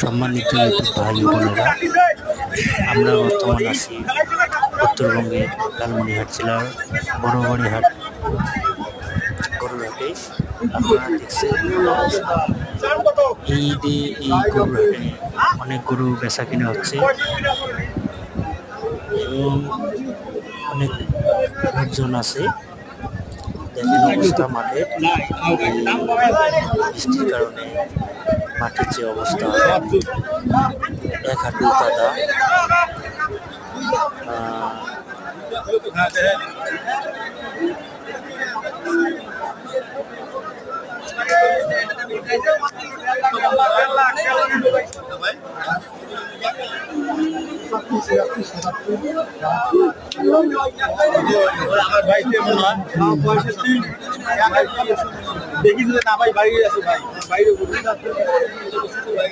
সম্মানিত ইউটিউব ভাই ও বোনেরা, আমরা বর্তমান আছি উত্তরবঙ্গের লালমনিরহাট জেলার বড়বাড়িহাট গরুর হাটে। আপনারা দেখছেন ঈদে এই গরুর হাটে অনেক গরু বেচা কিনা হচ্ছে এবং অনেক লোকজন আছে। দেখেন অবস্থা মাঠের, বৃষ্টির কারণে মাঠের যে অবস্থা, এক হাঁটু কাদা। আমার ভাই কেমন হয় দেখি না ভাই বাইরে আছে, ভাই বাইরে